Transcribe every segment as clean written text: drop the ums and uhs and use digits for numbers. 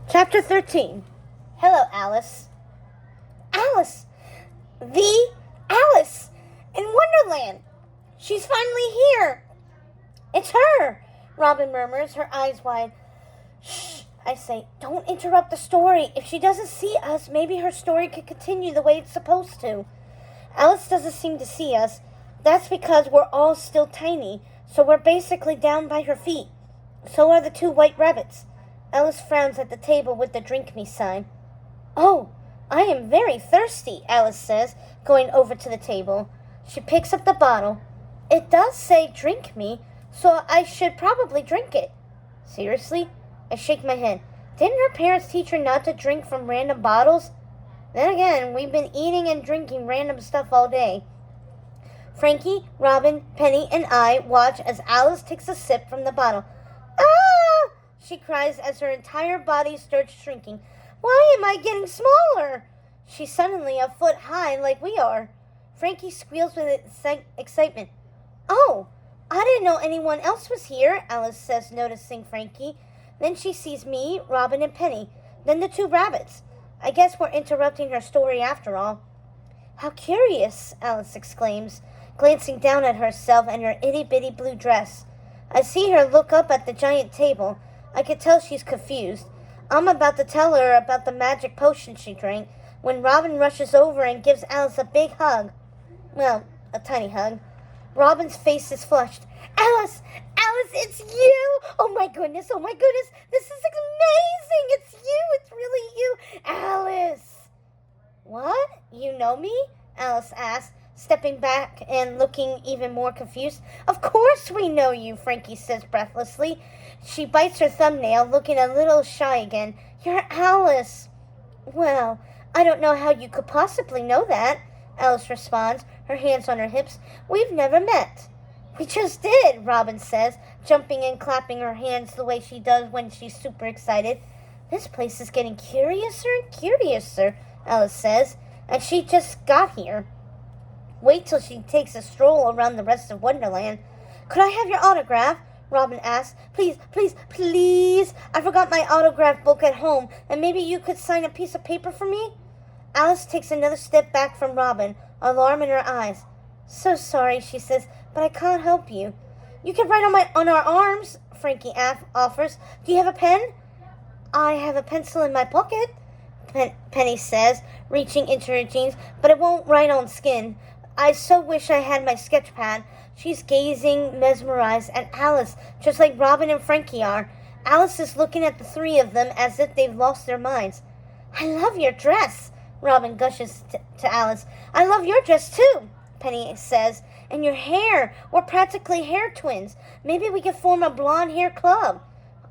Chapter 13. Hello, Alice. Alice! The Alice! In Wonderland! She's finally here! It's her! Robin murmurs, her eyes wide. Shh, I say. Don't interrupt the story. If she doesn't see us, maybe her story could continue the way it's supposed to. Alice doesn't seem to see us. That's because we're all still tiny, so we're basically down by her feet. So are the two white rabbits. Alice frowns at the table with the drink me sign. Oh, I am very thirsty, Alice says, going over to the table. She picks up the bottle. It does say drink me, so I should probably drink it. Seriously? I shake my head. Didn't her parents teach her not to drink from random bottles? Then again, we've been eating and drinking random stuff all day. Frankie, Robin, Penny, and I watch as Alice takes a sip from the bottle. Ah! She cries as her entire body starts shrinking. Why am I getting smaller? She's suddenly a foot high like we are. Frankie squeals with excitement. Oh, I didn't know anyone else was here, Alice says, noticing Frankie. Then she sees me, Robin, and Penny. Then the two rabbits. I guess we're interrupting her story after all. How curious, Alice exclaims, glancing down at herself and her itty-bitty blue dress. I see her look up at the giant table. I can tell she's confused. I'm about to tell her about the magic potion she drank when Robin rushes over and gives Alice a big hug. Well, a tiny hug. Robin's face is flushed. Alice! Alice, it's you! Oh my goodness, this is amazing! It's you, it's really you! Alice! What? You know me? Alice asks, stepping back and looking even more confused. Of course we know you, Frankie says breathlessly. She bites her thumbnail, looking a little shy again. You're Alice. Well, I don't know how you could possibly know that, Alice responds, her hands on her hips. We've never met. We just did, Robin says, jumping and clapping her hands the way she does when she's super excited. This place is getting curiouser and curiouser, Alice says, and she just got here. Wait till she takes a stroll around the rest of Wonderland. Could I have your autograph? Robin asks. Please, please, please. I forgot my autograph book at home, and maybe you could sign a piece of paper for me? Alice takes another step back from Robin, alarm in her eyes. So sorry, she says, but I can't help you. You can write on our arms, Frankie offers. Do you have a pen? I have a pencil in my pocket, Penny says, reaching into her jeans, but it won't write on skin. I so wish I had my sketch pad. She's gazing, mesmerized, at Alice, just like Robin and Frankie are. Alice is looking at the three of them as if they've lost their minds. I love your dress, Robin gushes to Alice. I love your dress too, Penny says. And your hair. We're practically hair twins. Maybe we could form a blonde hair club.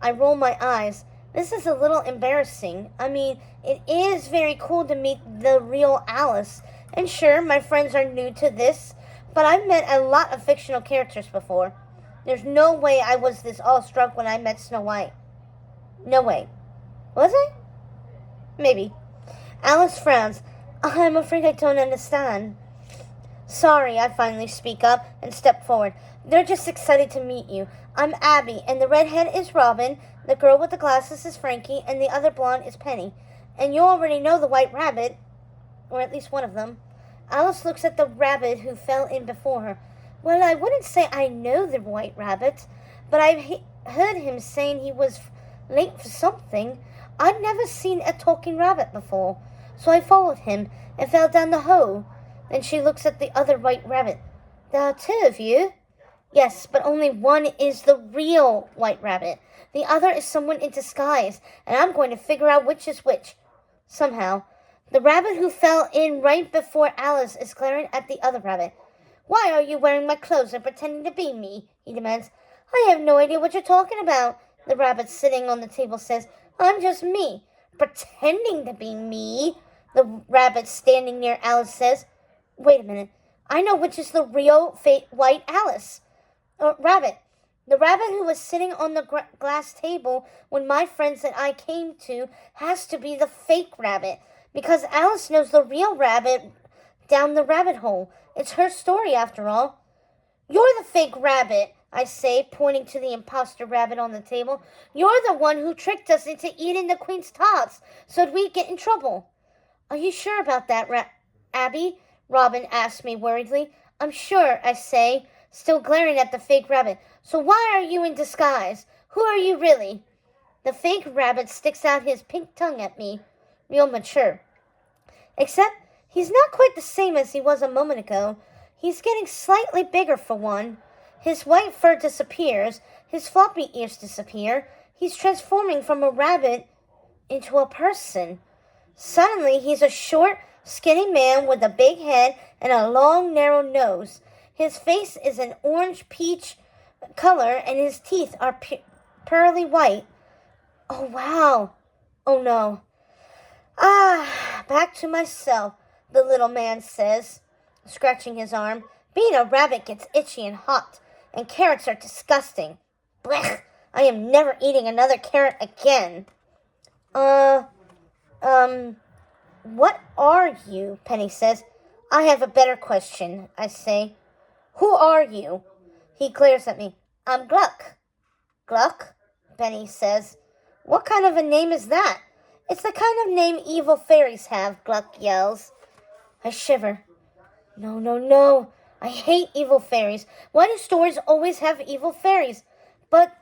I roll my eyes. This is a little embarrassing. I mean, it is very cool to meet the real Alice. And sure, my friends are new to this, but I've met a lot of fictional characters before. There's no way I was this awestruck when I met Snow White. No way. Was I? Maybe. Alice frowns. I'm afraid I don't understand. Sorry, I finally speak up and step forward. They're just excited to meet you. I'm Abby, and the redhead is Robin, the girl with the glasses is Frankie, and the other blonde is Penny. And you already know the white rabbit, or at least one of them. Alice looks at the rabbit who fell in before her. Well, I wouldn't say I know the white rabbit, but I've heard him saying he was late for something. I'd never seen a talking rabbit before, so I followed him and fell down the hole. Then she looks at the other white rabbit. There are two of you. Yes, but only one is the real white rabbit. The other is someone in disguise, and I'm going to figure out which is which. Somehow. The rabbit who fell in right before Alice is glaring at the other rabbit. Why are you wearing my clothes and pretending to be me? He demands. I have no idea what you're talking about, the rabbit sitting on the table says. I'm just me. Pretending to be me, the rabbit standing near Alice says. Wait a minute. I know which is the real white Alice. Rabbit. The rabbit who was sitting on the glass table when my friends and I came to has to be the fake rabbit, because Alice knows the real rabbit down the rabbit hole. It's her story, after all. You're the fake rabbit, I say, pointing to the imposter rabbit on the table. You're the one who tricked us into eating the queen's tots so we'd get in trouble. Are you sure about that, Abby? Robin asked me worriedly. I'm sure, I say, still glaring at the fake rabbit. So why are you in disguise? Who are you really? The fake rabbit sticks out his pink tongue at me, real mature. Except he's not quite the same as he was a moment ago. He's getting slightly bigger for one. His white fur disappears. His floppy ears disappear. He's transforming from a rabbit into a person. Suddenly, he's a short, skinny man with a big head and a long, narrow nose. His face is an orange-peach color, and his teeth are pearly white. Oh, wow. Oh, no. Back to myself, the little man says, scratching his arm. Being a rabbit gets itchy and hot, and carrots are disgusting. Blech! I am never eating another carrot again. What are you? Penny says. I have a better question, I say. Who are you? He glares at me. I'm Gluck. Gluck? Penny says. What kind of a name is that? It's the kind of name evil fairies have, Gluck yells. I shiver. No, no, no. I hate evil fairies. Why do stories always have evil fairies? But...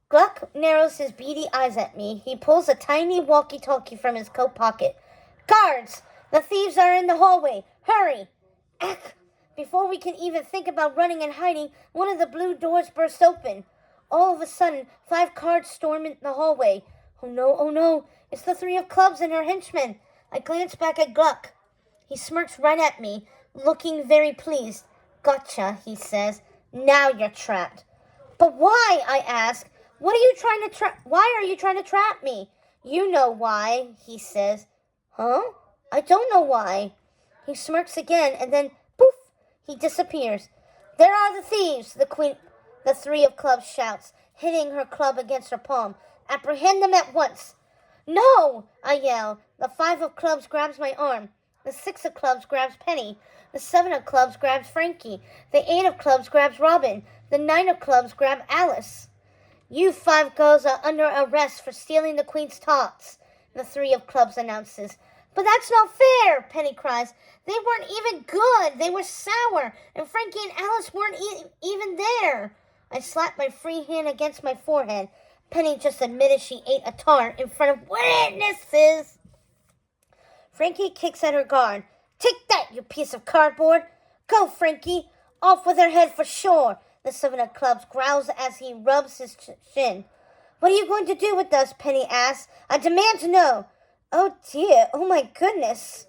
Gluck narrows his beady eyes at me. He pulls a tiny walkie-talkie from his coat pocket. Guards! The thieves are in the hallway. Hurry! Ach! Before we can even think about running and hiding, one of the blue doors bursts open. All of a sudden, 5 guards storm into the hallway. Oh no, it's the 3 of clubs and her henchmen. I glance back at Gluck. He smirks right at me, looking very pleased. Gotcha, he says. Now you're trapped. But why? I ask. Why are you trying to trap me? You know why, he says. Huh? I don't know why. He smirks again, and then, poof, he disappears. There are the thieves, the 3 of clubs shouts, hitting her club against her palm. Apprehend them at once. No, I yell. The 5 of clubs grabs my arm. The 6 of clubs grabs Penny. The 7 of clubs grabs Frankie. The 8 of clubs grabs Robin. The 9 of clubs grab Alice. You 5 girls are under arrest for stealing the queen's tots, the 3 of clubs announces. But that's not fair, Penny cries. They weren't even good. They were sour, and Frankie and Alice weren't even there. I slap my free hand against my forehead. Penny just admitted she ate a tart in front of witnesses. Frankie kicks at her guard. Take that, you piece of cardboard. Go, Frankie. Off with her head for sure. The 7 of clubs growls as he rubs his chin. What are you going to do with us? Penny asks. I demand to know. Oh dear, oh my goodness.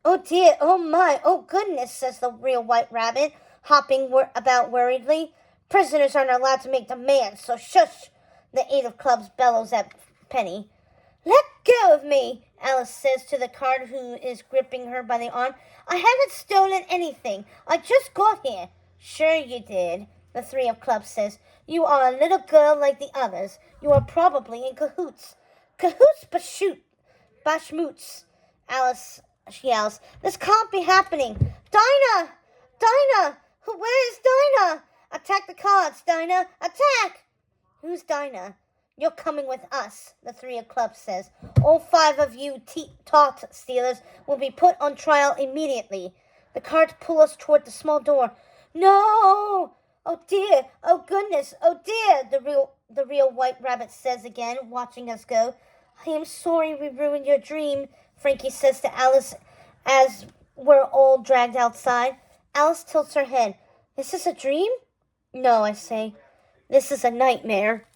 Oh dear, oh my, oh goodness, says the real white rabbit, hopping about worriedly. Prisoners aren't allowed to make demands, so shush, the 8 of clubs bellows at Penny. Let go of me, Alice says to the guard who is gripping her by the arm. I haven't stolen anything. I just got here. Sure you did, the 3 of clubs says. You are a little girl like the others. You are probably in cahoots. Cahoots bashmoots, Alice yells. This can't be happening. Dinah! Dinah! Where is Dinah? Attack the cards, Dinah! Attack! Who's Dinah? You're coming with us, the 3 of clubs says. All 5 of you tot stealers will be put on trial immediately. The cards pull us toward the small door. No! Oh dear! Oh goodness! Oh dear! The real white rabbit says again, watching us go. I am sorry we ruined your dream, Frankie says to Alice as we're all dragged outside. Alice tilts her head. Is this a dream? No, I say. This is a nightmare.